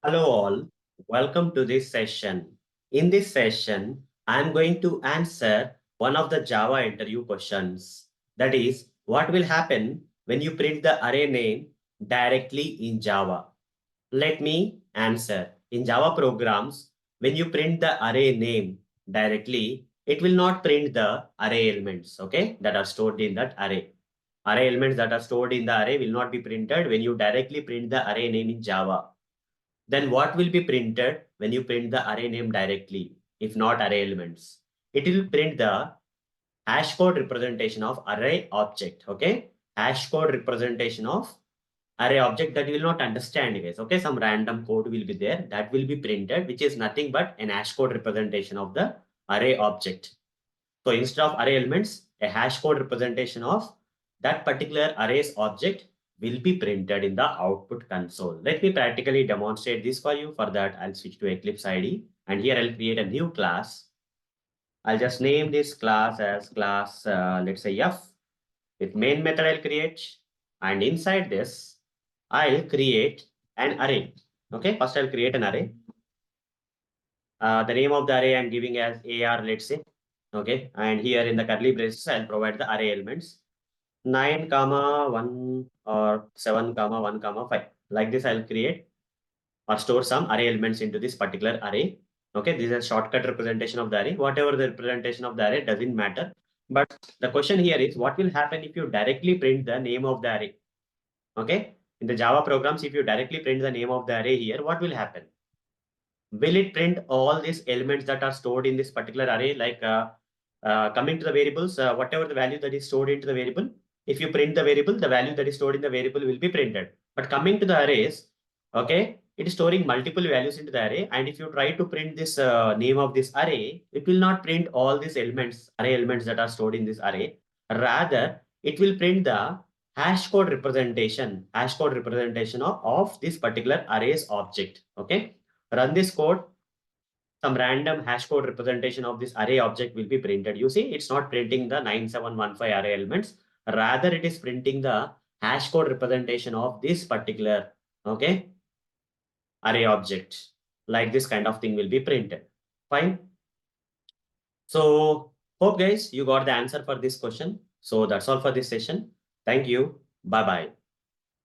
Hello all, welcome to this session. In this session, I am going to answer one of the Java interview questions. That is, what will happen when you print the array name directly in Java? Let me answer. In Java programs, when you print the array name directly, it will not print the array elements, okay, that are stored in that array. Array elements that are stored in the array will not be printed when you directly print the array name in Java. Then what will be printed when you print the array name directly, if not array elements? It will print the hash code representation of array object, okay? Hash code representation of array object that you will not understand, guys, okay? Some random code will be there that will be printed, which is nothing but an hash code representation of the array object. So instead of array elements, a hash code representation of that particular array's object will be printed in the output console. Let me practically demonstrate this for you. For that, I'll switch to Eclipse IDE and here I'll create a new class. I'll just name this class as class, let's say F. With main method I'll create, and inside this, I'll create an array. Okay, first I'll create an array. The name of the array I'm giving as AR, let's say. Okay, and here in the curly braces, I'll provide the array elements 9 comma 1 or 7 comma 1 comma 5. Like this, I'll create or store some array elements into this particular array. Okay, this is a shortcut representation of the array. Whatever the representation of the array doesn't matter. But the question here is what will happen if you directly print the name of the array? Okay, in the Java programs, if you directly print the name of the array here, what will happen? Will it print all these elements that are stored in this particular array, like coming to the variables, whatever the value that is stored into the variable? If you print the variable, the value that is stored in the variable will be printed. But coming to the arrays, okay, it is storing multiple values into the array. And if you try to print this name of this array, it will not print all these elements, array elements that are stored in this array. Rather, it will print the hash code representation of this particular array's object. Okay, run this code, some random hash code representation of this array object will be printed. You see, it's not printing the 9715 array elements. Rather, it is printing the hash code representation of this particular, okay, array object. Like this kind of thing will be printed. Fine. So hope guys, you got the answer for this question. So that's all for this session. Thank you. Bye-bye.